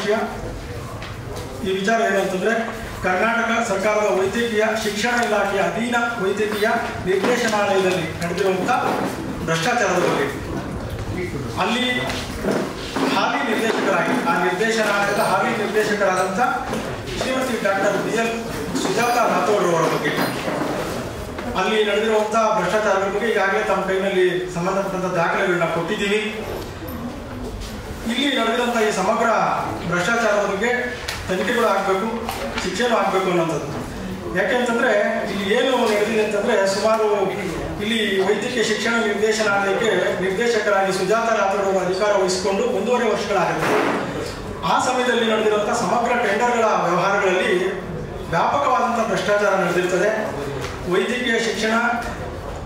ವಿಷಯ. ಈ ವಿಚಾರ ಏನಂತಂದರೆ, ಕರ್ನಾಟಕ ಸರ್ಕಾರದ ವೈದ್ಯಕೀಯ ಶಿಕ್ಷಣ ಇಲಾಖೆಯ ಅಧೀನ ವೈದ್ಯಕೀಯ ನಿರ್ದೇಶನಾಲಯದಲ್ಲಿ ನಡೆದಿರುವಂಥ ಭ್ರಷ್ಟಾಚಾರದ ಬಗ್ಗೆ ಅಲ್ಲಿ ಹಾಲಿ ನಿರ್ದೇಶಕರಾಗಿ ಆ ನಿರ್ದೇಶನಾಲಯದ ಹಾಲಿ ನಿರ್ದೇಶಕರಾದಂಥ ಶ್ರೀಮತಿ ಡಾಕ್ಟರ್ BL ಸುಜಾತಾ ರಾಥೋಡ್ ಅವರ ಬಗ್ಗೆ ಅಲ್ಲಿ ನಡೆದಿರುವಂಥ ಭ್ರಷ್ಟಾಚಾರದ ಬಗ್ಗೆ ಈಗಾಗಲೇ ತಮ್ಮ ಕೈನಲ್ಲಿ ಸಂಬಂಧಪಟ್ಟಂಥ ದಾಖಲೆಗಳನ್ನ ಕೊಟ್ಟಿದ್ದೀವಿ. ಇಲ್ಲಿ ನಡೆದಿರುವಂಥ ಈ ಸಮಗ್ರ ಭ್ರಷ್ಟಾಚಾರದ ಬಗ್ಗೆ ತನಿಖೆಗಳು ಆಗಬೇಕು, ಶಿಕ್ಷೆನೂ ಆಗಬೇಕು ಅನ್ನೋಂಥದ್ದು. ಯಾಕೆಂತಂದರೆ ಇಲ್ಲಿ ಏನು ನಡೆದಿದೆ ಅಂತಂದರೆ, ಸುಮಾರು ಇಲ್ಲಿ ವೈದ್ಯಕೀಯ ಶಿಕ್ಷಣ ನಿರ್ದೇಶನಾಲಯಕ್ಕೆ ನಿರ್ದೇಶಕರಾಗಿ ಸುಜಾತಾ ರಾಥೋಡ್ ಅವರು ಅಧಿಕಾರ ವಹಿಸಿಕೊಂಡು 1.5 ವರ್ಷಗಳಾಗುತ್ತೆ. ಆ ಸಮಯದಲ್ಲಿ ನಡೆದಿರುವಂಥ ಸಮಗ್ರ ಟೆಂಡರ್ಗಳ ವ್ಯವಹಾರಗಳಲ್ಲಿ ವ್ಯಾಪಕವಾದಂಥ ಭ್ರಷ್ಟಾಚಾರ ನಡೆದಿರ್ತದೆ. ವೈದ್ಯಕೀಯ ಶಿಕ್ಷಣ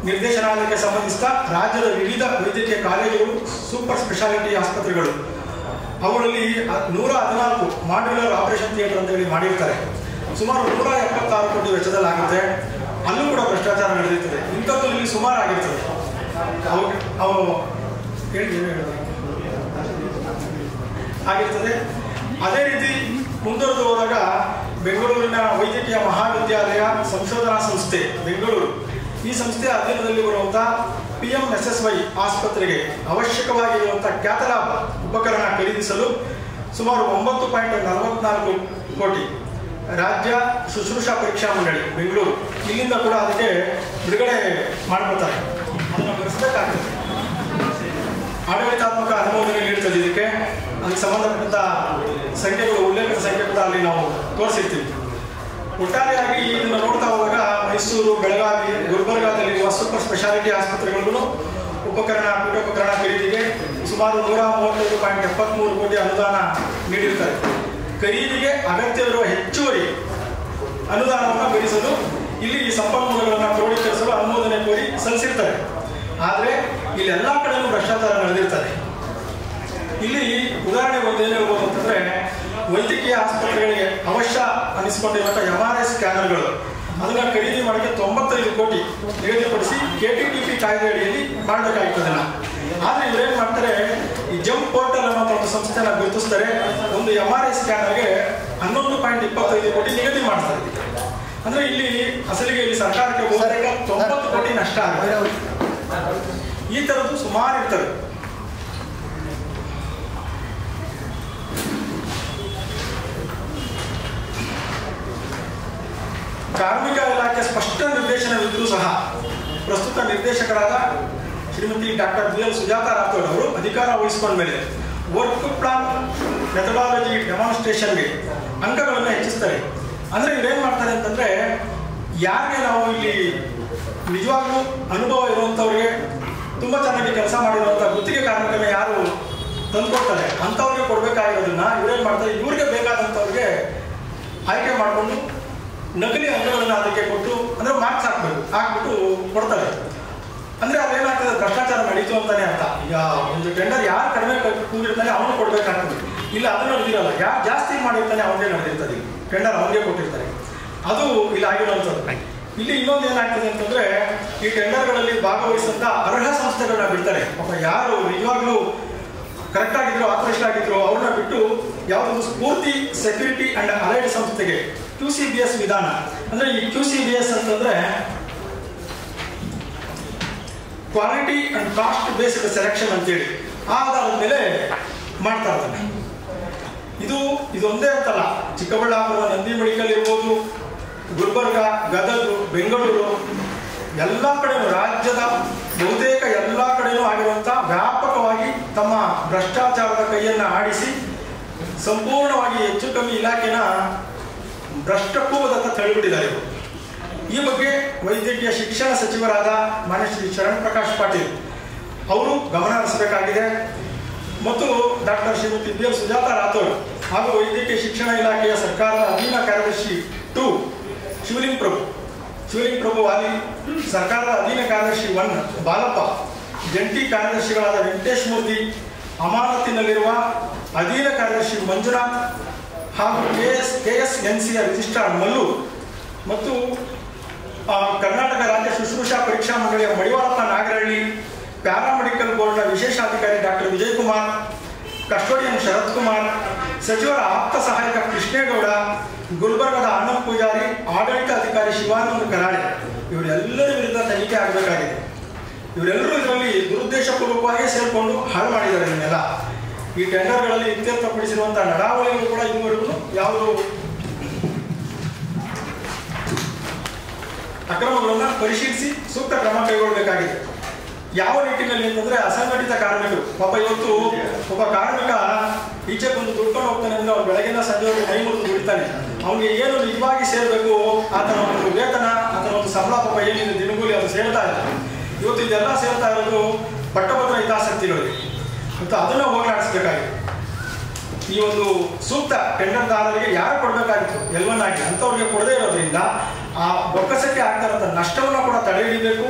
ನಿರ್ದೇಶನಾಲಯಕ್ಕೆ ಸಂಬಂಧಿಸಿದ ರಾಜ್ಯದ ವಿವಿಧ ವೈದ್ಯಕೀಯ ಕಾಲೇಜುಗಳು, ಸೂಪರ್ ಸ್ಪೆಷಾಲಿಟಿ ಆಸ್ಪತ್ರೆಗಳು, ಅವುಗಳಲ್ಲಿ 114 ಮಾಡ್ಯುಲರ್ ಆಪರೇಷನ್ ಥಿಯೇಟರ್ ಅಂತ ಹೇಳಿ ಮಾಡಿರ್ತಾರೆ. ಸುಮಾರು 176 ಕೋಟಿ ವೆಚ್ಚದಲ್ಲಾಗುತ್ತೆ. ಅಲ್ಲೂ ಕೂಡ ಭ್ರಷ್ಟಾಚಾರ ನಡೆದಿರ್ತದೆ. ಇಂಥದ್ದು ಇಲ್ಲಿ ಸುಮಾರು ಆಗಿರ್ತದೆ. ಅವು ಆಗಿರ್ತದೆ. ಅದೇ ರೀತಿ ಮುಂದುವರೆದು ಹೋದಾಗ ಬೆಂಗಳೂರಿನ ವೈದ್ಯಕೀಯ ಮಹಾವಿದ್ಯಾಲಯ ಸಂಶೋಧನಾ ಸಂಸ್ಥೆ ಬೆಂಗಳೂರು, ಈ ಸಂಸ್ಥೆಯ ಅಧೀನದಲ್ಲಿ ಬರುವಂಥ PMSSY ಆಸ್ಪತ್ರೆಗೆ ಅವಶ್ಯಕವಾಗಿರುವಂಥ ಕ್ಯಾಥಲಾಬ್ ಉಪಕರಣ ಖರೀದಿಸಲು ಸುಮಾರು 9.44 ಕೋಟಿ ರಾಜ್ಯ ಶುಶ್ರೂಷಾ ಪರೀಕ್ಷಾ ಮಂಡಳಿ ಬೆಂಗಳೂರು ಇಲ್ಲಿಂದ ಕೂಡ ಅದಕ್ಕೆ ಬಿಡುಗಡೆ ಮಾಡ್ಕೊಳ್ತಾರೆ. ಅದನ್ನು ಬರೆಸಬೇಕಾಗ್ತದೆ. ಆಡಳಿತಾತ್ಮಕ ಅನುಮೋದನೆ ನೀಡ್ತದೆ. ಅದಕ್ಕೆ ಸಂಬಂಧಪಟ್ಟಂಥ ಸಂಖ್ಯೆಗಳು, ಉಲ್ಲೇಖಿತ ಸಂಖ್ಯೆ ಕೂಡ ಅಲ್ಲಿ ನಾವು ತೋರಿಸಿರ್ತೀವಿ. ಒಟ್ಟಾರೆಯಾಗಿ ಇದನ್ನು ನೋಡ್ತಾ ಹೋದಾಗ ಮೈಸೂರು, ಬೆಳಗಾವಿ, ಗುಲ್ಬರ್ಗಾದಲ್ಲಿರುವ ಸೂಪರ್ ಸ್ಪೆಷಾಲಿಟಿ ಆಸ್ಪತ್ರೆಗಳಿಗೂ ಪೀಠೋಪಕರಣ ಖರೀದಿಗೆ ಸುಮಾರು 135.73 ಕೋಟಿ ಅನುದಾನ ನೀಡಿರ್ತಾರೆ. ಖರೀದಿಗೆ ಅಗತ್ಯವಿರುವ ಹೆಚ್ಚುವರಿ ಅನುದಾನವನ್ನು ಭರಿಸಲು ಇಲ್ಲಿ ಈ ಸಂಪನ್ಮೂಲಗಳನ್ನು ಕ್ರೋಢೀಕರಿಸಲು ಅನುಮೋದನೆ ಕೋರಿ ಸಲ್ಲಿಸಿರ್ತಾರೆ. ಆದರೆ ಇಲ್ಲೆಲ್ಲ ಕಡೆಯೂ ಭ್ರಷ್ಟಾಚಾರ ನಡೆದಿರ್ತಾರೆ. ಇಲ್ಲಿ ಉದಾಹರಣೆಗೆ ಒಂದೇನು ಹೇಳ್ಬೋದು ಅಂತಂದರೆ, ವೈದ್ಯಕೀಯ ಆಸ್ಪತ್ರೆಗಳಿಗೆ ಅವಶ್ಯ ಅನಿಸಿಕೊಂಡಿರುವಂಥ MRI ಸ್ಕ್ಯಾನರ್ಗಳು ಅದನ್ನು ಖರೀದಿ ಮಾಡೋಕ್ಕೆ 95 ಕೋಟಿ ನಿಗದಿಪಡಿಸಿ KTTP ಕಾಯ್ದೆ ಅಡಿಯಲ್ಲಿ ಮಾಡಬೇಕಾಗ್ತದೆ. ಆದರೆ ಇವರೇನು ಮಾಡ್ತಾರೆ, ಈ ಜಂಪ್ ಪೋರ್ಟಲ್ ಅನ್ನೋ ಒಂದು ಸಂಸ್ಥೆನ ಗುರುತಿಸ್ತಾರೆ. ಒಂದು MRI ಸ್ಕ್ಯಾನರ್ಗೆ 11.25 ಕೋಟಿ ನಿಗದಿ ಮಾಡ್ತಾರೆ. ಅಂದರೆ ಇಲ್ಲಿ ಅಸಲಿಗೆ ಇಲ್ಲಿ ಸರ್ಕಾರಕ್ಕೆ 90 ಕೋಟಿ ನಷ್ಟ ಆಗುತ್ತೆ. ಈ ಥರದ್ದು ಸುಮಾರು ಇರ್ತವೆ. ಕಾರ್ಮಿಕ ಇಲಾಖೆ ಸ್ಪಷ್ಟ ನಿರ್ದೇಶನವಿದ್ದರೂ ಸಹ ಪ್ರಸ್ತುತ ನಿರ್ದೇಶಕರಾದ ಶ್ರೀಮತಿ ಡಾಕ್ಟರ್ BL ಸುಜಾತಾ ರಾಥೋಡ್ ಅವರು ಅಧಿಕಾರ ವಹಿಸಿಕೊಂಡ ಮೇಲೆ ವರ್ಕ್ ಪ್ಲಾನ್ ಮೆಥಡಾಲಜಿ ಡೆಮಾನ್ಸ್ಟ್ರೇಷನ್ಗೆ ಅಂಕಗಳನ್ನು ಹೆಚ್ಚಿಸ್ತಾರೆ. ಅಂದರೆ ಇವ್ರೇನು ಮಾಡ್ತಾರೆ ಅಂತಂದರೆ, ಯಾರಿಗೆ ನಾವು ಇಲ್ಲಿ ನಿಜವಾಗ್ಲೂ ಅನುಭವ ಇರುವಂಥವ್ರಿಗೆ, ತುಂಬ ಚೆನ್ನಾಗಿ ಕೆಲಸ ಮಾಡಿರುವಂಥ ಗುತ್ತಿಗೆ ಕಾರ್ಮಿಕನ ಯಾರು ತಂದುಕೊಡ್ತಾರೆ ಅಂಥವ್ರಿಗೆ ಕೊಡಬೇಕಾಗಿರೋದನ್ನ ಇವರೇನು ಮಾಡ್ತಾರೆ, ಇವ್ರಿಗೆ ಬೇಕಾದಂಥವ್ರಿಗೆ ಆಯ್ಕೆ ಮಾಡಿಕೊಂಡು ನಕಲಿ ಅಂಕಗಳನ್ನು ಅದಕ್ಕೆ ಕೊಟ್ಟು, ಅಂದರೆ ಮಾರ್ಕ್ಸ್ ಹಾಕ್ಬಿಟ್ಟು ಕೊಡ್ತಾರೆ. ಅಂದರೆ ಅದೇನಾಗ್ತದೆ, ಭ್ರಷ್ಟಾಚಾರ ನಡೀತು ಅಂತಾನೆ ಅರ್ಥ. ಈಗ ಒಂದು ಟೆಂಡರ್ ಯಾರು ಕಡಿಮೆ ಕೂಗಿರ್ತಾನೆ ಅವನು ಕೊಡಬೇಕಾಗ್ತದೆ. ಇಲ್ಲ ಅದನ್ನು ನಡೆದಿರಲ್ಲ, ಯಾರು ಜಾಸ್ತಿ ಮಾಡಿರ್ತಾನೆ ಅವನಿಗೆ ನಡೆದಿರ್ತದೆ. ಟೆಂಡರ್ ಅವನಿಗೆ ಕೊಟ್ಟಿರ್ತಾರೆ. ಅದು ಇಲ್ಲಿ ಆಗಿರುವಂಥದ್ದು. ಇಲ್ಲಿ ಇನ್ನೊಂದು ಏನಾಗ್ತದೆ ಅಂತಂದರೆ, ಈ ಟೆಂಡರ್ಗಳಲ್ಲಿ ಭಾಗವಹಿಸಿದಂಥ ಅರ್ಹ ಸಂಸ್ಥೆಗಳನ್ನ ಬಿಡ್ತಾರೆ. ಪಾಪ ಯಾರು ನಿಜವಾಗ್ಲೂ ಕರೆಕ್ಟಾಗಿದ್ರು, ಆಥರೈಸ್ಡ್ ಆಗಿದ್ರು ಅವ್ರನ್ನ ಬಿಟ್ಟು ಯಾವುದೊಂದು ಸ್ಫೂರ್ತಿ ಸೆಕ್ಯೂರಿಟಿ ಅಂಡ್ ಅಲೈಡ್ ಸಂಸ್ಥೆಗೆ QCBS ವಿಧಾನ, ಅಂದರೆ ಈ QCBS ಅಂತಂದರೆ quality and cost based selection ಅಂತೇಳಿ ಆ ಆಧಾರದ ಮೇಲೆ ಮಾಡ್ತಾ ಇರ್ತಾನೆ. ಇದೊಂದೇ ಅಂತಲ್ಲ, ಚಿಕ್ಕಬಳ್ಳಾಪುರ ನಂದಿ ಮೆಡಿಕಲ್ ಇರ್ಬೋದು, ಗುಲ್ಬರ್ಗ, ಗದಗ, ಬೆಂಗಳೂರು, ಎಲ್ಲ ಕಡೆಯೂ ರಾಜ್ಯದ ಬಹುತೇಕ ಎಲ್ಲ ಕಡೆಯೂ ಆಗಿರುವಂಥ ವ್ಯಾಪಕವಾಗಿ ತಮ್ಮ ಭ್ರಷ್ಟಾಚಾರದ ಕೈಯನ್ನು ಆಡಿಸಿ ಸಂಪೂರ್ಣವಾಗಿ ಹೆಚ್ಚು ಕಮ್ಮಿ ಇಲಾಖೆನ ಭ್ರಷ್ಟಕೂಪದತ್ತ ತಳ್ಳಿಬಿಟ್ಟಿದ್ದಾರೆ. ಈ ಬಗ್ಗೆ ವೈದ್ಯಕೀಯ ಶಿಕ್ಷಣ ಸಚಿವರಾದ ಮಾನ್ಯ ಶ್ರೀ ಶರಣ್ ಪ್ರಕಾಶ್ ಪಾಟೀಲ್ ಅವರು ಗಮನ ಹರಿಸಬೇಕಾಗಿದೆ. ಮತ್ತು ಡಾಕ್ಟರ್ ಶ್ರೀಮತಿ BL ಸುಜಾತಾ ರಾಥೋಡ್ ಹಾಗೂ ವೈದ್ಯಕೀಯ ಶಿಕ್ಷಣ ಇಲಾಖೆಯ ಸರ್ಕಾರದ ಅಧೀನ ಕಾರ್ಯದರ್ಶಿ 2 ಶಿವಲಿಂಗ್ ಪ್ರಭು ವಾಲಿ, ಸರ್ಕಾರದ ಅಧೀನ ಕಾರ್ಯದರ್ಶಿ 1 ಬಾಲಪ್ಪ, ಜಂಟಿ ಕಾರ್ಯದರ್ಶಿಗಳಾದ ವೆಂಕಟೇಶ್ ಮೂರ್ತಿ, ಅಮಾನತಿನಲ್ಲಿರುವ ಅಧೀನ ಕಾರ್ಯದರ್ಶಿ ಮಂಜುನಾಥ್ ಹಾಗೂ KSNCಯ ರಿಜಿಸ್ಟ್ರಾರ್ ಮಲ್ಲು ಮತ್ತು ಕರ್ನಾಟಕ ರಾಜ್ಯ ಶುಶ್ರೂಷಾ ಪರೀಕ್ಷಾ ಮಂಡಳಿಯ ಮಡಿವಾಳಪ್ಪ ನಾಗರಹಳ್ಳಿ, ಪ್ಯಾರಾಮೆಡಿಕಲ್ ಬೋರ್ಡ್ನ ವಿಶೇಷಾಧಿಕಾರಿ ಡಾಕ್ಟರ್ ವಿಜಯ್ ಕುಮಾರ್, ಕಸ್ಟೋಡಿಯನ್ ಶರತ್ ಕುಮಾರ್, ಸಚಿವರ ಆಪ್ತ ಸಹಾಯಕ ಕೃಷ್ಣೇಗೌಡ, ಗುಲ್ಬರ್ಗದ ಆನಂದ್ ಪೂಜಾರಿ, ಆಡಳಿತ ಅಧಿಕಾರಿ ಶಿವಾನಂದ ಕರಾಳೆ ಇವರೆಲ್ಲರ ವಿರುದ್ಧ ತನಿಖೆ ಆಗಬೇಕಾಗಿದೆ. ಇವರೆಲ್ಲರೂ ಇದರಲ್ಲಿ ದುರುದ್ದೇಶಪೂರ್ವಕವಾಗಿ ಸೇರಿಕೊಂಡು ಹಾಳು ಮಾಡಿದ್ದಾರೆ. ಇದನ್ನೆಲ್ಲ ಈ ಟೆಂಡರ್ಗಳಲ್ಲಿ ಇತ್ಯರ್ಥಪಡಿಸಿರುವಂತಹ ನಡಾವಳಿಗಳು ಕೂಡ ಇದುವರೆಗೂ ಯಾವುದು ಅಕ್ರಮಗಳನ್ನು ಪರಿಶೀಲಿಸಿ ಸೂಕ್ತ ಕ್ರಮ ಕೈಗೊಳ್ಳಬೇಕಾಗಿದೆ. ಯಾವ ನಿಟ್ಟಿನಲ್ಲಿ ಅಂತಂದ್ರೆ ಅಸಂಘಟಿತ ಕಾರ್ಮಿಕರು ಪಾಪ ಇವತ್ತು ಒಬ್ಬ ಕಾರ್ಮಿಕ ಈಚೆ ಬಂದು ದುಡ್ಕೊಂಡು ಹೋಗ್ತಾನೆ ಅಂದ್ರೆ ಅವ್ನು ಬೆಳಗಿನ ಸಂಜೆವರೆಗೂ ಮೈ ಮುರಿದು ದುಡಿತಾನೆ. ಅವನಿಗೆ ಏನು ನಿಜವಾಗಿ ಸೇರಬೇಕು ಆತನ ಒಂದು ವೇತನ, ಆತನ ಒಂದು ಸಂಬಳ ಪಾಪ ಏನಿದೆ ದಿನಗೂಲಿ ಅದು ಸೇರ್ತಾ ಇದೆ. ಇವತ್ತು ಇದೆಲ್ಲ ಸೇರ್ತಾ ಇರೋದು ಪಟ್ಟಭದ್ರ ಹಿತಾಸಕ್ತಿಗಳಿಗೆ ಮತ್ತು ಅದನ್ನು ಹೋಗಲಾಡಿಸಬೇಕಾಗಿದೆ. ಈ ಒಂದು ಸೂಕ್ತ ಟೆಂಡರ್ದಾರರಿಗೆ ಯಾರು ಕೊಡಬೇಕಾಗಿತ್ತು L1 ಆಗಿ ಅಂಥವ್ರಿಗೆ ಕೊಡದೇ ಇರೋದ್ರಿಂದ ಆ ಬೊಕ್ಕಸಕ್ಕೆ ಆಗ್ತಾ ಇರೋಂಥ ನಷ್ಟವನ್ನು ಕೂಡ ತಡೆ ಹಿಡಿಬೇಕು.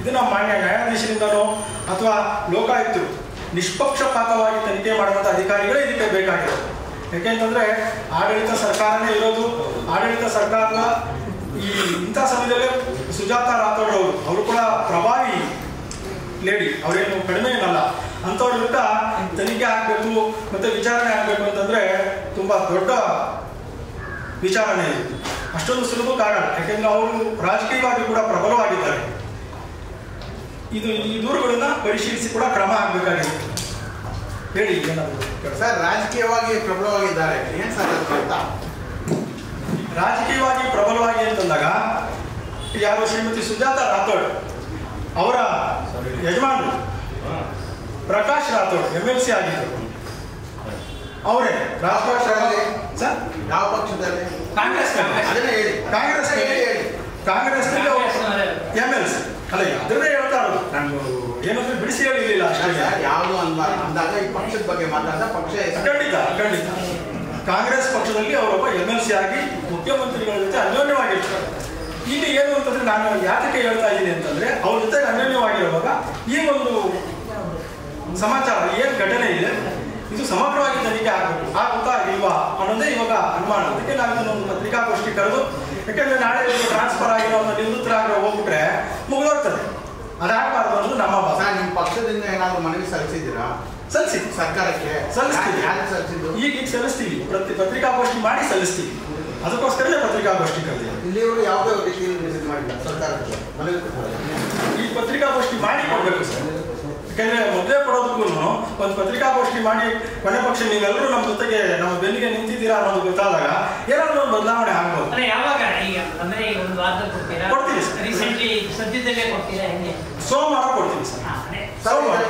ಇದನ್ನು ಮಾನ್ಯ ನ್ಯಾಯಾಧೀಶರಿಂದನೋ ಅಥವಾ ಲೋಕಾಯುಕ್ತರು ನಿಷ್ಪಕ್ಷಪಾತವಾಗಿ ತನಿಖೆ ಮಾಡುವಂಥ ಅಧಿಕಾರಿಗಳೇ ಇದಕ್ಕೆ ಬೇಕಾಗಿರೋದು. ಯಾಕೆಂತಂದರೆ ಆಡಳಿತ ಸರ್ಕಾರನೇ ಇರೋದು. ಆಡಳಿತ ಸರ್ಕಾರದ ಇಂಥ ಸಮಯದಲ್ಲೇ ಸುಜಾತಾ ರಾಥೋಡ್ ಅವರು ಕೂಡ ಪ್ರಭಾವಿ ಲೇಡಿ, ಅವರೇನು ಕಡಿಮೆ ಏನಲ್ಲ. ಅಂಥವ್ರ ವಿರುದ್ಧ ತನಿಖೆ ಆಗಬೇಕು ಮತ್ತು ವಿಚಾರಣೆ ಆಗಬೇಕು ಅಂತಂದರೆ ತುಂಬ ದೊಡ್ಡ ವಿಚಾರಣೆ ಇದೆ. ಅಷ್ಟೊಂದು ಸುಲಭಕ್ಕಾಗಲ್ಲ. ಯಾಕೆಂದರೆ ಅವರು ರಾಜಕೀಯವಾಗಿ ಕೂಡ ಪ್ರಬಲವಾಗಿದ್ದಾರೆ. ಈ ದೂರುಗಳನ್ನ ಪರಿಶೀಲಿಸಿ ಕೂಡ ಕ್ರಮ ಆಗಬೇಕಾಗಿದೆ. ಹೇಳಿ ಏನಾದರೂ ಸರ್. ರಾಜಕೀಯವಾಗಿ ಪ್ರಬಲವಾಗಿದ್ದಾರೆ ಏನು ಸರ್ ಅಂತ? ರಾಜಕೀಯವಾಗಿ ಪ್ರಬಲವಾಗಿ ಅಂತಂದಾಗ ಯಾರು ಶ್ರೀಮತಿ ಸುಜಾತಾ ರಾಥೋಡ್ ಅವರ ಯಜಮಾನರು ಪ್ರಕಾಶ್ ರಾಥೋಡ್ MLC ಆಗಿದ್ದರು. ಅವರೇ ರಾಷ್ಟ್ರಪಕ್ಷದಲ್ಲಿ ಸರ್ ಯಾವ ಪಕ್ಷದಲ್ಲಿ? ಕಾಂಗ್ರೆಸ್ನಲ್ಲಿ MLC ಅಲ್ಲ, ಅದನ್ನೇ ಹೇಳ್ತಾ ಇರೋದು. ನಾನು ಏನಂದ್ರೆ ಬಿಡಿಸಿ ಹೇಳಿರಲಿಲ್ಲ ಅಷ್ಟೇ. ಯಾವುದು ಅಂದಾಗ ಈ ಪಕ್ಷದ ಬಗ್ಗೆ ಮಾತಾಡಿದ ಪಕ್ಷ ಖಂಡಿತ ಕಾಂಗ್ರೆಸ್ ಪಕ್ಷದಲ್ಲಿ ಅವರೊಬ್ಬ MLC ಆಗಿ ಮುಖ್ಯಮಂತ್ರಿಗಳ ಜೊತೆ ಅನ್ಯೋನ್ಯವಾಗಿರ್ತಾರೆ. ಇಲ್ಲಿ ಏನು ಅಂತಂದ್ರೆ ನಾನು ಯಾತಕ್ಕೆ ಹೇಳ್ತಾ ಇದ್ದೀನಿ ಅಂತಂದ್ರೆ ಅವ್ರ ಜೊತೆ ಅನ್ಯೋನ್ಯವಾಗಿರುವಾಗ ಈ ಒಂದು ಸಮಾಚಾರ ಏನು ಘಟನೆ ಇದೆ ಇದು ಸಮಗ್ರವಾಗಿ ತನಿಖೆ ಆಗುತ್ತಾ ಇಲ್ವಾ ಅನ್ನೋದೇ ಇವಾಗ ಅನುಮಾನ. ಅದಕ್ಕೆ ನಾವು ಇದನ್ನೊಂದು ಪತ್ರಿಕಾಗೋಷ್ಠಿ ಕರೆದು, ಯಾಕೆಂದ್ರೆ ನಾಳೆ ಟ್ರಾನ್ಸ್ಫರ್ ಆಗಿರೋ ನಿವೃತ್ತರಾಗಿರೋ ಹೋಗ್ಬಿಟ್ರೆ ಮುಗಿದೋಗ್ತದೆ. ಅದಾಗಬಾರ್ದು ಅನ್ನೋದು ನಮ್ಮ ಭಾವ. ನಿಮ್ಮ ಪಕ್ಷದಿಂದ ಏನಾದ್ರು ಮನವಿ ಸಲ್ಲಿಸಿದ್ದೀರಾ? ಸಲ್ಲಿಸಿದ್ವಿ ಸರ್ಕಾರಕ್ಕೆ. ಸಲ್ಲಿಸ್ತೀವಿ. ಯಾರು ಸಲ್ಲಿಸಿದ್ದು? ಈಗ ಸಲ್ಲಿಸ್ತೀವಿ. ಪತ್ರಿಕಾಗೋಷ್ಠಿ ಮಾಡಿ ಸಲ್ಲಿಸ್ತೀವಿ. ಅದಕ್ಕೋಸ್ಕರನೇ ಪತ್ರಿಕಾಗೋಷ್ಠಿ ಕರೆದಿದೆ. ಇಲ್ಲಿವರು ಯಾವುದೇ ರೀತಿಯಲ್ಲಿ ಮಾಡಿಲ್ಲ ಸರ್ಕಾರಕ್ಕೆ ಮನವಿ ಕೊಟ್ಟಿದ್ದಾರೆ. ಈ ಪತ್ರಿಕಾಗೋಷ್ಠಿ ಮಾಡಿ ಕೊಡ್ಬೇಕು ಸರ್. ಯಾಕಂದ್ರೆ ಮೊದಲೇ ಕೊಡೋದಕ್ಕೂ ಒಂದು ಪತ್ರಿಕಾಗೋಷ್ಠಿ ಮಾಡಿ ಕೊನೆ ಪಕ್ಷ ನೀವೆಲ್ಲರೂ ನಮ್ಮ ಜೊತೆಗೆ ನಮ್ಮ ಬೆನ್ನಿಗೆ ನಿಂತಿದ್ದೀರಾ ಅನ್ನೋದು ಗೊತ್ತಾದಾಗ ಏನಾದ್ರು ಒಂದು ಬದಲಾವಣೆ ಆಗ್ಬೋದು. ಕೊಡ್ತೀವಿ ಸೋಮವಾರ ಕೊಡ್ತೀವಿ ಸರ್.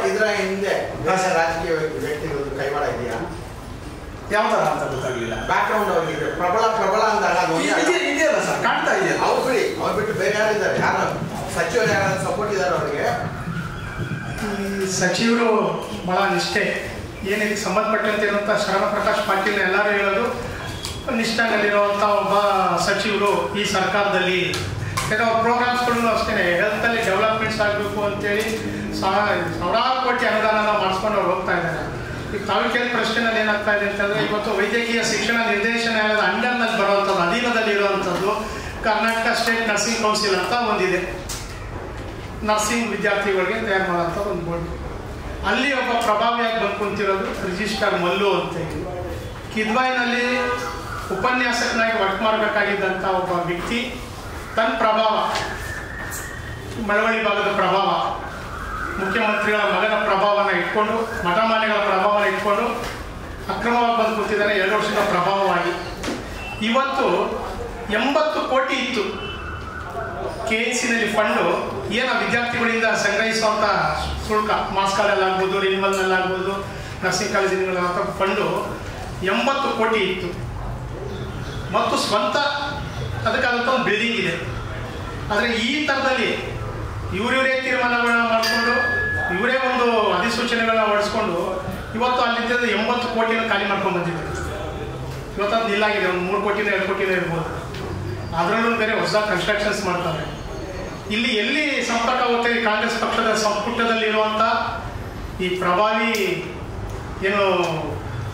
ಇದರ ಹಿಂದೆ ರಾಜಕೀಯ ವ್ಯಕ್ತಿಗಳು ಕೈವಾಡ ಇದೆಯಾ? ಯಾವ ತರ ಅಂತ ಗೊತ್ತಾಗಲಿಲ್ಲ. ಬ್ಯಾಕ್ ಗ್ರೌಂಡ್ ಅವರಿಗೆ ಪ್ರಬಲ ಅಂದಾಗ ಇದೆಯಲ್ಲ ಸರ್, ಕಾಣ್ತಾ ಇದೆಯಲ್ಲ. ಅವ್ರು ಬಿಟ್ಟು ಬೇರೆ ಯಾರಿದ್ದಾರೆ? ಯಾರು ಸಚಿವರು ಯಾರು ಸಪೋರ್ಟ್ ಇದ್ದಾರೆ ಅವರಿಗೆ? ಸಚಿವರು ಭಾಳ ನಿಷ್ಠೆ ಏನಿಗೆ ಸಂಬಂಧಪಟ್ಟಂತೆ ಇರುವಂಥ ಶರಣ ಪ್ರಕಾಶ್ ಪಾಟೀಲ್ ಎಲ್ಲರೂ ಹೇಳೋದು ನಿಷ್ಠಾನಲ್ಲಿರುವಂಥ ಒಬ್ಬ ಸಚಿವರು ಈ ಸರ್ಕಾರದಲ್ಲಿ. ಯಾಕಂದರೆ ಅವ್ರ ಪ್ರೋಗ್ರಾಮ್ಸ್ಗಳು ಅಷ್ಟೇ ಹೆಲ್ತಲ್ಲಿ ಡೆವಲಪ್ಮೆಂಟ್ಸ್ ಆಗಬೇಕು ಅಂತೇಳಿ ಸಾವಿರಾರು ಕೋಟಿ ಅನುದಾನ ಮಾಡಿಸ್ಕೊಂಡು ಅವ್ರು ಹೋಗ್ತಾ ಇದ್ದಾರೆ. ಈಗ ತಾಲೂಕಿನ ಪ್ರಶ್ನೆಯಲ್ಲಿ ಏನಾಗ್ತಾ ಇದೆ ಅಂತಂದರೆ ಇವತ್ತು ವೈದ್ಯಕೀಯ ಶಿಕ್ಷಣ ನಿರ್ದೇಶನಾಲಯದ ಅಂಡರ್ನಲ್ಲಿ ಬರುವಂಥದ್ದು, ಅಧೀನದಲ್ಲಿ ಇರುವಂಥದ್ದು ಕರ್ನಾಟಕ ಸ್ಟೇಟ್ ನರ್ಸಿಂಗ್ ಕೌನ್ಸಿಲ್ ಅಂತ ಒಂದಿದೆ. ನರ್ಸಿಂಗ್ ವಿದ್ಯಾರ್ಥಿಗಳಿಗೆ ತಯಾರು ಮಾಡೋಂಥ ಒಂದು ಬೋರ್ಡ್. ಅಲ್ಲಿ ಒಬ್ಬ ಪ್ರಭಾವಿಯಾಗಿ ಬಂದು ಕುಂತಿರೋದು ರಿಜಿಸ್ಟ್ರಾರ್ ಮಲ್ಲು ಅಂತೇಳಿ. ಕಿದ್ವಾಯಿನಲ್ಲಿ ಉಪನ್ಯಾಸಕನಾಗಿ ವರ್ಕ್ ಮಾಡಬೇಕಾಗಿದ್ದಂಥ ಒಬ್ಬ ವ್ಯಕ್ತಿ ತನ್ನ ಪ್ರಭಾವ, ಮಳವಳ್ಳಿ ಭಾಗದ ಪ್ರಭಾವ, ಮುಖ್ಯಮಂತ್ರಿಗಳ ಮಗನ ಪ್ರಭಾವನ ಇಟ್ಕೊಂಡು, ಮಠಮಾಲೆಗಳ ಪ್ರಭಾವನ ಇಟ್ಕೊಂಡು ಅಕ್ರಮವಾಗಿ ಬಂದು ಕೂತಿದ್ದಾನೆ 2 ವರ್ಷದ ಪ್ರಭಾವವಾಗಿ. ಇವತ್ತು 80 ಕೋಟಿ ಇತ್ತು KNCನಲ್ಲಿ ಫಂಡು. ಏನು ವಿದ್ಯಾರ್ಥಿಗಳಿಂದ ಸಂಗ್ರಹಿಸುವಂಥ ಶುಲ್ಕ, ಮಾಸ್ ಕಾಲೇಜಲ್ಲಾಗ್ಬೋದು, ರಿನ್ವಲ್ನಲ್ಲಾಗ್ಬೋದು, ನರ್ಸಿಂಗ್ ಕಾಲೇಜಿನಲ್ಲಾಗುವಂಥ ಫಂಡು 80 ಕೋಟಿ ಇತ್ತು. ಮತ್ತು ಸ್ವಂತ ಅದಕ್ಕಾದಂಥ ಒಂದು ಬಿಲ್ಡಿಂಗ್ ಇದೆ. ಆದರೆ ಈ ಥರದಲ್ಲಿ ಇವರೇ ತೀರ್ಮಾನಗಳನ್ನ ಮಾಡಿಕೊಂಡು ಇವರೇ ಒಂದು ಅಧಿಸೂಚನೆಗಳನ್ನ ಹೊರಡಿಸ್ಕೊಂಡು ಇವತ್ತು ಅಲ್ಲಿದ್ದ 80 ಕೋಟಿನ ಖಾಲಿ ಮಾಡ್ಕೊಂಡು ಬಂದಿದ್ದಾರೆ. ಇವತ್ತು ಅದು ನಿಲ್ಲಾಗಿದೆ. ಒಂದು 3 ಕೋಟಿನ 2 ಕೋಟಿನ ಇರ್ಬೋದು. ಅದರಲ್ಲೂ ಬೇರೆ ಹೊಸ ಕನ್ಸ್ಟ್ರಕ್ಷನ್ಸ್ ಮಾಡ್ತಾರೆ. ಇಲ್ಲಿ ಎಲ್ಲಿ ಸಂಪರ್ಕ ಆಗುತ್ತೆ ಕಾಂಗ್ರೆಸ್ ಪಕ್ಷದ ಸಂಪುಟದಲ್ಲಿರುವಂಥ ಈ ಪ್ರಭಾವಿ ಏನು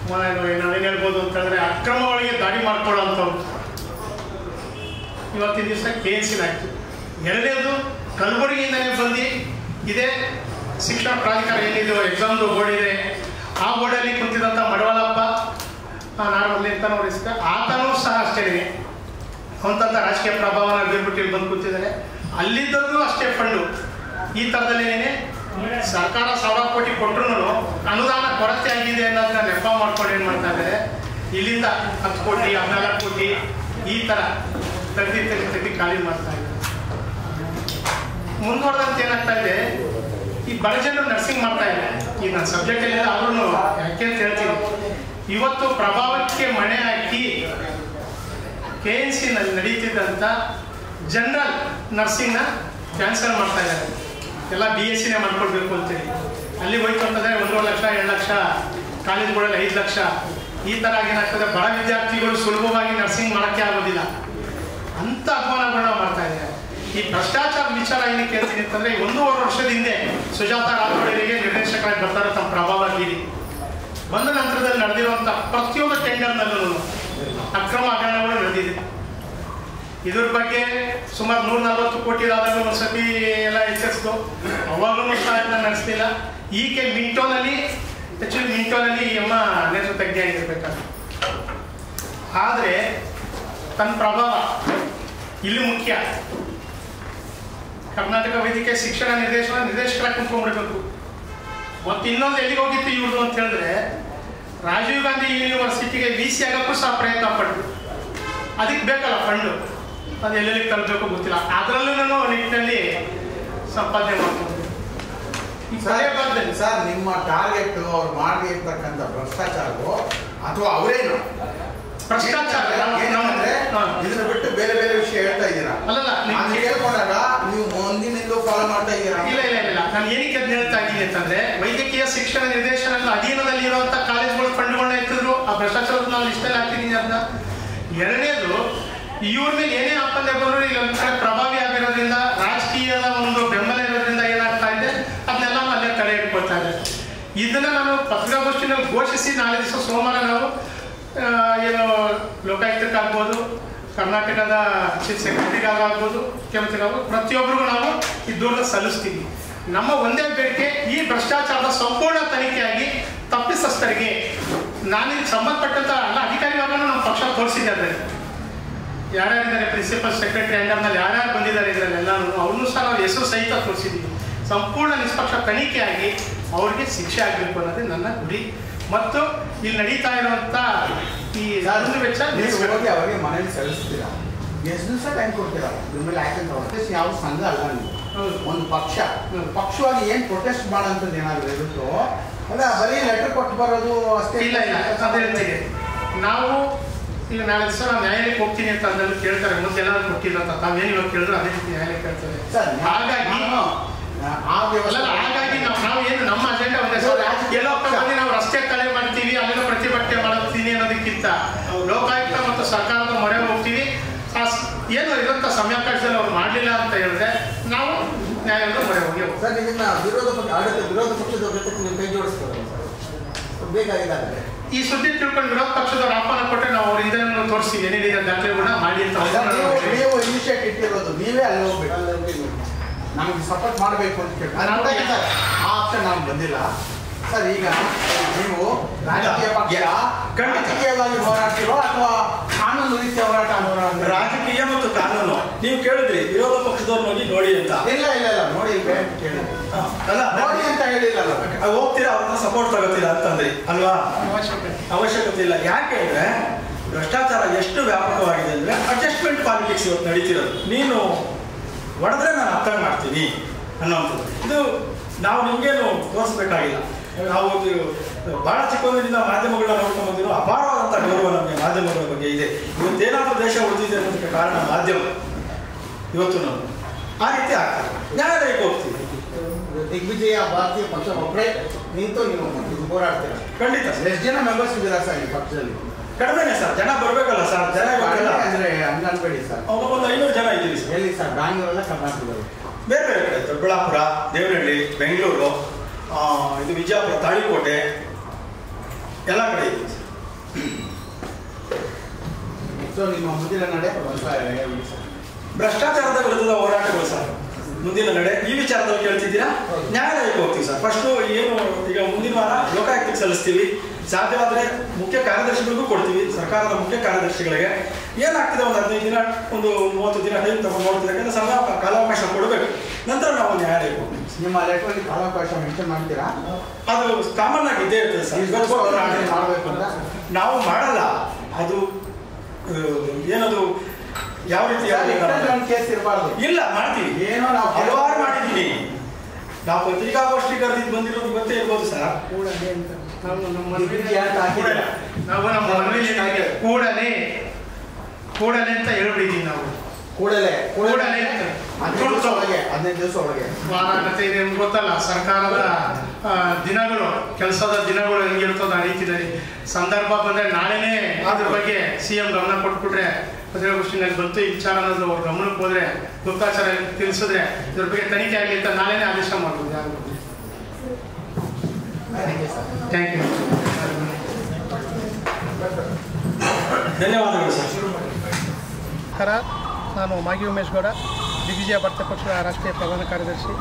ನಾವೇನು ಹೇಳ್ಬೋದು ಅಂತ ಹೇಳಿದ್ರೆ ಅಕ್ರಮಗಳಿಗೆ ದಾಳಿ ಮಾಡ್ಕೊಳ್ಳೋವಂಥವ್ರು ಇವತ್ತಿನ ದಿವಸ KNCಲಾಯಿತು. ಎರಡನೇದು ಕಲಬುರಗಿಯಿಂದಲೇ ಬಂದು ಇದೇ ಶಿಕ್ಷಣ ಪ್ರಾಧಿಕಾರ ಏನಿದೆ ಎಕ್ಸಾಮ್ದು ಬೋರ್ಡ್ ಇದೆ, ಆ ಬೋರ್ಡಲ್ಲಿ ಕುಂತಿದ್ದಂಥ ಮಡವಾಳಪ್ಪ ನಾರ್ಮಲ್ಲಿ ಅಂತ ನೋಡಿಸಿದ ಆತನೂ ಸಹ ಅಷ್ಟೇ ಸ್ವಂತಂತ ರಾಜಕೀಯ ಪ್ರಭಾವನ ಬೀರ್ಬಿಟ್ಟು ಬಂದು ಕೂತಿದ್ದಾರೆ. ಅಲ್ಲಿದ್ದದ್ದು ಅಷ್ಟೇ ಫಂಡು. ಈ ಥರದಲ್ಲೇನೆ ಸರ್ಕಾರ 1,000 ಕೋಟಿ ಕೊಟ್ಟರು ಅನುದಾನ ಕೊರತೆ ಆಗಿದೆ ಅನ್ನೋದನ್ನ ನೆಪ ಮಾಡ್ಕೊಂಡು ಏನು ಮಾಡ್ತಾ ಇದ್ದಾರೆ, ಇಲ್ಲಿಂದ 10 ಕೋಟಿ 14 ಕೋಟಿ ಈ ಥರ ತೆಗ್ದು ಖಾಲಿ ಮಾಡ್ತಾ ಇದ್ದಾರೆ. ಮುಂದುವರೆದಂತೆ ಏನಾಗ್ತಾ ಇದೆ, ಈ ಬಡ ಜನರು ನರ್ಸಿಂಗ್ ಮಾಡ್ತಾ ಇದೆ. ಈ ನನ್ನ ಸಬ್ಜೆಕ್ಟ್ ಎಲ್ಲ ಅವ್ರೂ ಯಾಕೆ ಅಂತ ಹೇಳ್ತೀನಿ, ಇವತ್ತು ಪ್ರಭಾವಕ್ಕೆ ಮಣೆ ಹಾಕಿ KNC ನಲ್ಲಿ ನಡೀತಿದ್ದಂಥ ಜನರಲ್ ನರ್ಸಿಂಗ್ನ ಕ್ಯಾನ್ಸಲ್ ಮಾಡ್ತಾ ಇದ್ದಾರೆ. ಎಲ್ಲ BSc ಮಾಡ್ಕೊಳ್ಬೇಕು ಅಂತೇಳಿ ಅಲ್ಲಿ ಹೋಯ್ತು ಅಂತಂದರೆ 1.5 ಲಕ್ಷ 2 ಲಕ್ಷ, ಕಾಲೇಜ್ಗಳಲ್ಲಿ 5 ಲಕ್ಷ ಈ ಥರ ಏನಾಗ್ತದೆ, ಬಡ ವಿದ್ಯಾರ್ಥಿಗಳು ಸುಲಭವಾಗಿ ನರ್ಸಿಂಗ್ ಮಾಡೋಕ್ಕೆ ಆಗೋದಿಲ್ಲ ಅಂತ ಅಪಮಾನಗಳನ್ನ ಮಾಡ್ತಾ ಇದ್ದಾರೆ. ಈ ಭ್ರಷ್ಟಾಚಾರ ವಿಚಾರ ಏನಕ್ಕೆ ಹೇಳ್ತೀನಿ ಅಂತಂದರೆ, 1.5 ವರ್ಷದ ಹಿಂದೆ ಸುಜಾತಾ ರಾಥೋಡರಿಗೆ ನಿರ್ದೇಶಕರಾಗಿ ಬರ್ತಾರೆ ತಮ್ಮ ಪ್ರಭಾವ ಬೀರಿ ಬಂದ ನಂತರದಲ್ಲಿ ನಡೆದಿರುವಂಥ ಪ್ರತಿಯೊಂದು ಟೆಂಡರ್ನಲ್ಲೂ ಅಕ್ರಮ ಹಗರಣಗಳು ನಡೆದಿದೆ. ಇದ್ರ ಬಗ್ಗೆ ಸುಮಾರು 140 ಕೋಟಿ ಆದಾಗ ಒಂದ್ಸತಿ ಎಲ್ಲ ಎಚ್ಚರಿಸಿತು, ಅವಾಗಲೂ ಸಹ ಇದನ್ನ ನಡೆಸಲಿಲ್ಲ. ಈಕೆ ಮಿಂಟೋನಲ್ಲಿ ಈ ಅಮ್ಮ ನೇತೃತ್ವ ಆಗಿರ್ಬೇಕಾದ್ರೆ, ಆದರೆ ತನ್ನ ಪ್ರಭಾವ ಇಲ್ಲಿ ಮುಖ್ಯ. ಕರ್ನಾಟಕ ವೈದ್ಯಕೀಯ ಶಿಕ್ಷಣ ನಿರ್ದೇಶಕರಾಗಿ ಕುಂತ್ಕೊಂಡ್ಬಿಡ್ಬೇಕು. ಮತ್ತು ಇನ್ನೊಂದು ಎಲ್ಲಿಗೆ ಹೋಗಿತ್ತು ಇವ್ರದ್ದು ಅಂತ ಹೇಳಿದ್ರೆ, ರಾಜೀವ್ ಗಾಂಧಿ ಯೂನಿವರ್ಸಿಟಿಗೆ VC ಆಗಕ್ಕೂ ಸಹ ಪ್ರಯತ್ನ ಪಟ್ಟರು. ಅದಕ್ಕೆ ಬೇಕಲ್ಲ ಫಂಡು, ಅದು ಎಲ್ಲೆಲ್ಲಿ ತರಬೇಕು ಗೊತ್ತಿಲ್ಲ. ಅದರಲ್ಲೂ ನಾನು ನಿಟ್ಟಿನಲ್ಲಿ ಸಂಪಾದನೆ ಮಾಡ್ತೀನಿ. ಸರ್, ನಿಮ್ಮ ಟಾರ್ಗೆಟ್ ಅವ್ರು ಮಾಡಿರ್ತಕ್ಕಂಥ ಭ್ರಷ್ಟಾಚಾರವು ಅಥವಾ ಅವರೇನು ಭ್ರಷ್ಟಾಚಾರ ಇದನ್ನ ಬಿಟ್ಟು ಬೇರೆ ಬೇರೆ ವಿಷಯ ಹೇಳ್ತಾ ಇದ್ದೀರಾ? ಅಲ್ಲಲ್ಲ, ಹೇಳ್ಕೊಂಡಾಗ ನೀವು ಮುಂದಿನಿಂದ ಫಾಲೋ ಮಾಡ್ತಾ ಇದ್ದೀರಾ? ಇಲ್ಲ, ನಾನು ಏನಕ್ಕೆ ಅದನ್ನ ಹೇಳ್ತಾ ಇದ್ದೀನಿ ಅಂತಂದ್ರೆ, ವೈದ್ಯಕೀಯ ಶಿಕ್ಷಣ ನಿರ್ದೇಶನದ ಅಧೀನದಲ್ಲಿ ಇರುವಂತ ಕಾಲೇಜ್ಗಳು ಫಂಡ್ಗಳನ್ನ ಎತ್ತಿದ್ರು. ಆ ಭ್ರಷ್ಟಾಚಾರದ ನಾನು ಇಷ್ಟೆಲ್ಲ ಹಾಕಿದ್ದೀನಿ ಅದನ್ನ. ಎರಡನೇದು, ಇವ್ರ ಮೇಲೆ ಏನೇ ಆಪಂದೆ ಬಂದ್ರು ಈಗ ಒಂದ್ ಕಡೆ ಪ್ರಭಾವಿ ಆಗಿರೋದ್ರಿಂದ, ರಾಜಕೀಯದ ಒಂದು ಬೆಂಬಲ ಇರೋದ್ರಿಂದ ಏನಾಗ್ತಾ ಇದೆ, ಅದನ್ನೆಲ್ಲ ಅಲ್ಲೇ ತಡೆ ಇಟ್ಕೊಳ್ತಾ ಇದೆ. ಇದನ್ನ ನಾನು ಪತ್ರಿಕಾಗೋಷ್ಠಿನಲ್ಲಿ ಘೋಷಿಸಿ ನಾಳೆ ದಿವಸ ಸೋಮವಾರ ನಾವು ಏನು ಲೋಕಾಯುಕ್ತಕ್ಕಾಗ್ಬೋದು, ಕರ್ನಾಟಕದ ಚೀಫ್ ಸೆಕ್ರೆಟರಿಗಾಗ್ಬೋದು, ಮುಖ್ಯಮಂತ್ರಿಗಾಗ್ಬೋದು, ಪ್ರತಿಯೊಬ್ಬರಿಗೂ ನಾವು ಈ ದೂರನ್ನ ಸಲ್ಲಿಸ್ತೀವಿ. ನಮ್ಮ ಒಂದೇ ಬೇಡಿಕೆ, ಈ ಭ್ರಷ್ಟಾಚಾರದ ಸಂಪೂರ್ಣ ತನಿಖೆಯಾಗಿ ತಪ್ಪಿತಸ್ಥರಿಗೆ ನಾನಿಗೆ ಸಂಬಂಧಪಟ್ಟಂತ ಎಲ್ಲ ಅಧಿಕಾರಿಗಳನ್ನು ನಮ್ಮ ಪಕ್ಷ ತೋರಿಸಿದೆ. ಅದರಲ್ಲಿ ಯಾರ್ಯಾರಿದ್ದಾರೆ, ಪ್ರಿನ್ಸಿಪಲ್ ಸೆಕ್ರೆಟರಿ ಅಂಡರ್ನಲ್ಲಿ ಯಾರ್ಯಾರು ಬಂದಿದ್ದಾರೆ ಇದರಲ್ಲೆಲ್ಲರೂ ಅವ್ರನ್ನೂ ಸಹ ನಾವು ಹೆಸರು ಸಹಿತ ತೋರಿಸಿದ್ದೀವಿ. ಸಂಪೂರ್ಣ ನಿಷ್ಪಕ್ಷ ತನಿಖೆಯಾಗಿ ಅವ್ರಿಗೆ ಶಿಕ್ಷೆ ಆಗಬೇಕು ಅನ್ನೋದೇ ನನ್ನ ಗುರಿ. ಮತ್ತು ಇಲ್ಲಿ ನಡೀತಾ ಇರುವಂಥ ಈ ದಾರುಣ ವೆಚ್ಚ ಅವರಿಗೆ ಮನೇಲಿ ಸಲ್ಲಿಸ್ತೀರಾ? ಎಷ್ಟು ದಿವಸ ಟೈಮ್ ಕೊಡ್ತೀರಾ? ನಿಮ್ಮಲ್ಲಿ ಆ್ಯಕ್ಷನ್ ತಗೊಳ್ತೀವಿ. ಯಾವ ಸಂಘ ಅಲ್ಲ ನೀವು, ಒಂದು ಪಕ್ಷವಾಗಿ ಏನು ಪ್ರೊಟೆಸ್ಟ್ ಮಾಡೋಂಥದ್ದು ಏನಾದರೂ ಇರುತ್ತೋ ಅಲ್ಲ, ಬರೀ ಲೆಟರ್ ಕೊಟ್ಟು ಬರೋದು ಅಷ್ಟೇ. ಇಲ್ಲ, ಅದೇ ಹೇಳ್ತೀವಿ ನಾವು. ಈಗ ನಾಳೆ ದಿವಸ ನಾವು ನ್ಯಾಯಾಲಯಕ್ಕೆ ಹೋಗ್ತೀನಿ ಅಂತ ಅದನ್ನು ಕೇಳ್ತಾರೆ, ಮುಂದೆ ಎಲ್ಲರೂ ಕೊಟ್ಟಿಲ್ಲ ಅಂತ ತಾವೇನು ಇವಾಗ ಕೇಳಿದ್ರು ಅದೇ ರೀತಿ ನ್ಯಾಯಾಲಯಕ್ಕೆ ಕೇಳ್ತಾರೆ. ಹಾಗಾಗಿ ನಾವು ಏನು ನಮ್ಮ ಅಜೆಂಡಾ ಒಂದೇ ಸರ್, ಎಲ್ಲೋ ಬಂದು ನಾವು ರಸ್ತೆ ತಡೆ ಮಾಡ್ತೀವಿ, ಅಲ್ಲಿನ ಪ್ರತಿಭಟನೆ ಮಾಡ್ತೀನಿ ಅನ್ನೋದಕ್ಕಿಂತ ಲೋಕಾಯುಕ್ತ ಮತ್ತು ಸರ್ಕಾರದ ಮೊರೆ ಹೋಗ್ತೀವಿ. ಏನು ಇರುವಂಥ ಸಮಯಾವಕಾಶದಲ್ಲಿ ಅವ್ರು ಮಾಡಲಿಲ್ಲ ಅಂತ ಹೇಳಿದ್ರೆ ನಾವು ನ್ಯಾಯಾಲಯದ ಮೊರೆ ಹೋಗಿ ಸರ್, ಇದನ್ನ ವಿರೋಧ ಪಕ್ಷದ ಜೊತೆ ನೀವು ಕೈ ಜೋಡಿಸ್ತಾರೆ ಬೇಕಾಗಿದ್ದಾರೆ. ಈ ಸುದ್ದಿ ತಿಳ್ಕೊಂಡು ವಿರೋಧ ಪಕ್ಷದವ್ರು ಆಹ್ವಾನ ಕೊಟ್ಟರೆ ನಾವು ಅವರಿಂದ ತೋರಿಸ್ತೀವಿ, ಏನೇನಿದೆ ದಾಖಲೆಗಳನ್ನ ಮಾಡಿ ಅಂತ. ನೀವು ಇನಿಷಿಯೇಟ್ ಇಟ್ಟಿರೋದು ನೀವೇ ಅಲ್ಲಿ ಹೋಗ್ಬೇಕು, ನಮಗೆ ಸಪೋರ್ಟ್ ಮಾಡಬೇಕು ಅಂತ ಕೇಳಿ ಆ ಆಪ್ಷನ್ ನಮ್ಗೆ ಬಂದಿಲ್ಲ ಸರ್. ಈಗ ನೀವು ರಾಜಕೀಯ ಪಕ್ಷ ರಾಜಕೀಯವಾಗಿ ಹೋರಾಡ್ತಿರೋ ಅಥವಾ ಕಾನೂನು ರೀತಿಯ ಹೋರಾಟ? ರಾಜಕೀಯ ಮತ್ತು ಕಾನೂನು ನೀವು ಕೇಳಿದ್ರಿ, ವಿರೋಧ ಪಕ್ಷದವ್ರು ಹೋಗಿ ನೋಡಿ ಅಂತ. ಇಲ್ಲ, ನೋಡಿ ಕೇಳಿದ್ರಿ ಅಲ್ಲ, ನೋಡಿ ಅಂತ ಹೇಳಿಲ್ಲ. ಹೋಗ್ತೀರಾ, ಅವ್ರನ್ನ ಸಪೋರ್ಟ್ ತಗೋತೀರಾ ಅಂತಂದ್ರಿ ಅಲ್ವಾ? ಅವಶ್ಯಕತೆ ಇಲ್ಲ. ಯಾಕೆ ಅಂದ್ರೆ ಭ್ರಷ್ಟಾಚಾರ ಎಷ್ಟು ವ್ಯಾಪಕವಾಗಿದೆ ಅಂದ್ರೆ ಅಡ್ಜಸ್ಟ್ಮೆಂಟ್ ಪಾಲಿಟಿಕ್ಸ್ ಇವತ್ತು ನಡೀತಿರೋದು. ನೀನು ಹೊಡೆದ್ರೆ ನಾನು ಅರ್ಥ ಮಾಡ್ತೀನಿ ಅನ್ನೋವಂಥದ್ದು. ಇದು ನಾವು ನಿಮಗೇನು ತೋರಿಸ್ಬೇಕಾಗಿಲ್ಲ. ನಾವು ಬಹಳ ಚಿಕ್ಕಂದಿನಿಂದ ಮಾಧ್ಯಮಗಳನ್ನ ನೋಡ್ಕೊಂಡು ಬಂದಿರೋ ಅಪಾರವಾದಂಥ ಗೌರವ ನಮಗೆ ಮಾಧ್ಯಮಗಳ ಬಗ್ಗೆ ಇದೆ. ಇವತ್ತೇನಾದರೂ ದೇಶ ಉಳಿದಿದೆ ಅನ್ನೋದಕ್ಕೆ ಕಾರಣ ಮಾಧ್ಯಮ. ಇವತ್ತು ನಾವು ಆ ರೀತಿ ಆಗ್ತದೆ. ನ್ಯಾಯಾಲಯಕ್ಕೆ ಹೋಗ್ತೀವಿ. ದಿಗ್ವಿಜಯ ಭಾರತೀಯ ಪಕ್ಷ ಒಬ್ಬರೇ ನಿಂತು ನೀವು ಹೋರಾಡ್ತೀರಾ? ಖಂಡಿತ. ಎಷ್ಟು ಜನ ಮೆಂಬರ್ಸ್ ಇದ್ದೀರಾ ಸರ್ ಈ ಪಕ್ಷದಲ್ಲಿ? ಕಡಿಮೆನೆ ಸರ್, ಜನ ಬರಬೇಕಲ್ಲ ಸರ್. ಜನ ಅಂದ್ರೆ ಹಂಗೆ ಅನ್ಬೇಡಿ ಸರ್. ಒಂದು 500 ಜನ ಇದ್ದೀವಿ ಸರ್. ಎಲ್ಲಿ ಸರ್? ಬ್ಯಾಂಗ್ಳೂರೆಲ್ಲ ಕರ್ನಾಟಕದಲ್ಲಿ ಬೇರೆ ಬೇರೆ ಕಡೆ, ದೊಡ್ಡಬಳ್ಳಾಪುರ, ದೇವನಹಳ್ಳಿ, ಬೆಂಗಳೂರು, ಇದು ವಿಜಯಪುರ, ತಾಳಿಕೋಟೆ ಎಲ್ಲ ಕಡೆ ಇದ್ದೀವಿ ಸರ್. ಸೊ ನಿಮ್ಮ ಮುಂದಿನ ನಡೆ ಭ್ರಷ್ಟಾಚಾರದ ವಿರುದ್ಧದ ಹೋರಾಟಗಳು ಸರ್ ಮುಂದಿನ ನಡೆ. ಈ ವಿಚಾರದಲ್ಲಿ ಕೇಳ್ತಿದ್ದೀರಾ? ನ್ಯಾಯಾಲಯಕ್ಕೆ ಹೋಗ್ತೀವಿ ಸರ್. ಫಸ್ಟು ಏನು ಈಗ ಮುಂದಿನ ವಾರ ಲೋಕಾಯುಕ್ತಕ್ಕೆ ಸಲ್ಲಿಸ್ತೀವಿ. ಸಾಧ್ಯವಾದರೆ ಮುಖ್ಯ ಕಾರ್ಯದರ್ಶಿಗಳಿಗೂ ಕೊಡ್ತೀವಿ, ಸರ್ಕಾರದ ಮುಖ್ಯ ಕಾರ್ಯದರ್ಶಿಗಳಿಗೆ ಏನಾಗ್ತಿದೆ ಒಂದು 15 ದಿನ ಒಂದು 30 ದಿನ ಟೈಮ್ ತಗೊಂಡು ನೋಡ್ತಿದ್ದೆ, ಯಾಕಂದರೆ ಸಮಯ ಕಾಲಾವಕಾಶ ಕೊಡಬೇಕು, ನಂತರ ನಾವು ನ್ಯಾಯಾಲಯಕ್ಕೆ ಹೋಗ್ತೀವಿ. ನಿಮ್ಮ ಲೆಟ್ರಲ್ಲಿ ಕಾಲಾವಕಾಶ ಮೆನ್ಷನ್ ಮಾಡ್ತೀರಾ? ಅದು ಕಾಮನ್ ಆಗಿ ಇದ್ದೇ ಇರ್ತದೆ ಸರ್. ಮಾಡಬೇಕು ಅಂತ ನಾವು ಮಾಡಲ್ಲ, ಅದು ಏನದು ಯಾವ ರೀತಿ ಕೇಸ್ ಇರಬಾರ್ದು. ಇಲ್ಲ, ಮಾಡ್ತೀವಿ, ಏನೋ ನಾವು ಹಲವಾರು ಮಾಡಿದ್ದೀವಿ. ನಾವು ಪತ್ರಿಕಾಗೋಷ್ಠಿ ಕರೆದಿದ್ದು ಬಂದಿರೋದು ಇವತ್ತೇ ಇರ್ಬೋದು ಸರ್. ಕೂಡಲೇ ಅಂತ ನಾವು ನಮ್ಮ ಕೂಡಲೇ ಅಂತ ಹೇಳ್ಬಿಟ್ಟಿದ್ದೀವಿ ನಾವು. ಕೂಡಲೇ 15 ದಿವಸ ಒಳಗೆ ಮತ್ತೆ ನಿಮ್ಗೆ ಗೊತ್ತಲ್ಲ ಸರ್ಕಾರದ ದಿನಗಳು, ಕೆಲಸದ ದಿನಗಳು ಹೆಂಗಿರ್ತದೆ ಆ ರೀತಿಯಲ್ಲಿ ಸಂದರ್ಭ ಬಂದರೆ ನಾಳೆನೇ ಅದ್ರ ಬಗ್ಗೆ CM ಗಮನ ಕೊಟ್ಬಿಟ್ರೆ ಪತ್ರಿಕಾಗೋಷ್ಠಿನಲ್ಲಿ ಬಂತು ಈ ವಿಚಾರ ಅನ್ನೋದು ಅವ್ರ ಗಮನಕ್ಕೆ ಹೋದ್ರೆ ಗುಪ್ತಾಚಾರ ತಿಳಿಸಿದ್ರೆ ಇದ್ರ ಬಗ್ಗೆ ತನಿಖೆ ಆಗಲಿ ಅಂತ ನಾಳೆನೇ ಆದೇಶ ಮಾಡ್ಬೋದು. Thank you. ಧನ್ಯವಾದಗಳು ಸರ್. ನಾನು ಮಾಗಿ ಉಮೇಶ್ ಗೌಡ, ದಿಗ್ವಿಜಯ ಭಾರತ ಪಕ್ಷದ ರಾಷ್ಟ್ರೀಯ ಪ್ರಧಾನ ಕಾರ್ಯದರ್ಶಿ.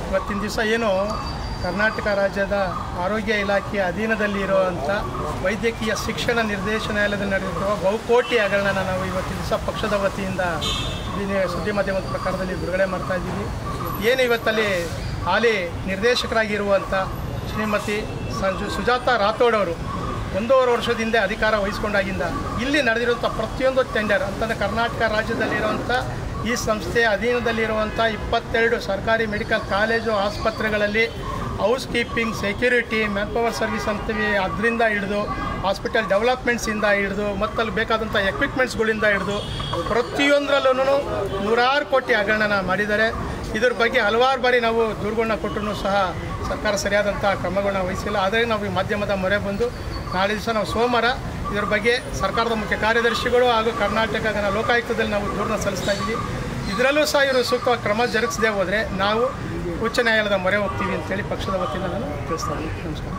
ಇವತ್ತಿನ ದಿವಸ ಏನು ಕರ್ನಾಟಕ ರಾಜ್ಯದ ಆರೋಗ್ಯ ಇಲಾಖೆಯ ಅಧೀನದಲ್ಲಿ ಇರುವಂಥ ವೈದ್ಯಕೀಯ ಶಿಕ್ಷಣ ನಿರ್ದೇಶನಾಲಯದಲ್ಲಿ ನಡೆಯುತ್ತಿರುವ ಬಹುಕೋಟಿ ಹಗರಣನ ನಾವು ಇವತ್ತಿನ ದಿವಸ ಪಕ್ಷದ ವತಿಯಿಂದ ಸುದ್ದಿ ಮಾಧ್ಯಮದ ಪ್ರಕಾರದಲ್ಲಿ ಬಿಡುಗಡೆ ಮಾಡ್ತಾ ಇದ್ದೀವಿ. ಏನು ಇವತ್ತಲ್ಲಿ ಹಾಲಿ ನಿರ್ದೇಶಕರಾಗಿರುವಂಥ ಶ್ರೀಮತಿ ಸುಜಾತಾ ರಾಥೋಡ್ ಅವರು 1.5 ವರ್ಷದಿಂದ ಅಧಿಕಾರ ವಹಿಸ್ಕೊಂಡಾಗಿಂದ ಇಲ್ಲಿ ನಡೆದಿರುವಂಥ ಪ್ರತಿಯೊಂದು ಟೆಂಡರ್ ಅಂತಂದರೆ ಕರ್ನಾಟಕ ರಾಜ್ಯದಲ್ಲಿರುವಂಥ ಈ ಸಂಸ್ಥೆಯ ಅಧೀನದಲ್ಲಿರುವಂಥ 22 ಸರ್ಕಾರಿ ಮೆಡಿಕಲ್ ಕಾಲೇಜು ಆಸ್ಪತ್ರೆಗಳಲ್ಲಿ house keeping, security, man power service ಅಂತೀವಿ, ಅದರಿಂದ ಹಿಡಿದು ಹಾಸ್ಪಿಟಲ್ ಡೆವಲಪ್ಮೆಂಟ್ಸಿಂದ ಹಿಡಿದು ಮತ್ತಲ್ಲಿ ಬೇಕಾದಂಥ ಎಕ್ವಿಪ್ಮೆಂಟ್ಸ್ಗಳಿಂದ ಹಿಡಿದು ಪ್ರತಿಯೊಂದರಲ್ಲೂ ನೂರಾರು ಕೋಟಿ ಹಗರಣನ ಮಾಡಿದ್ದಾರೆ. ಇದ್ರ ಬಗ್ಗೆ ಹಲವಾರು ಬಾರಿ ನಾವು ದೂರುಗಳನ್ನ ಕೊಟ್ಟರೂ ಸಹ ಸರ್ಕಾರ ಸರಿಯಾದಂಥ ಕ್ರಮಗಳನ್ನ ವಹಿಸಿಲ್ಲ. ಆದರೆ ನಾವು ಈ ಮಾಧ್ಯಮದ ಮೊರೆ ಬಂದು ನಾಳೆ ದಿವಸ ನಾವು ಸೋಮವಾರ ಇದರ ಬಗ್ಗೆ ಸರ್ಕಾರದ ಮುಖ್ಯ ಕಾರ್ಯದರ್ಶಿಗಳು ಹಾಗೂ ಕರ್ನಾಟಕ ಲೋಕಾಯುಕ್ತದಲ್ಲಿ ನಾವು ದೂರನ್ನ ಸಲ್ಲಿಸ್ತಾ ಇದ್ದೀವಿ. ಇದರಲ್ಲೂ ಸಹ ಇವರು ಸೂಕ್ತ ಕ್ರಮ ಜರುಗಿಸದೆ ಹೋದರೆ ನಾವು ಉಚ್ಚ ನ್ಯಾಯಾಲಯದ ಮೊರೆ ಹೋಗ್ತೀವಿ ಅಂತೇಳಿ ಪಕ್ಷದ ವತಿಯಿಂದ ನಾನು ತಿಳಿಸ್ತಾ ಇದ್ದೀನಿ. ನಮಸ್ಕಾರ.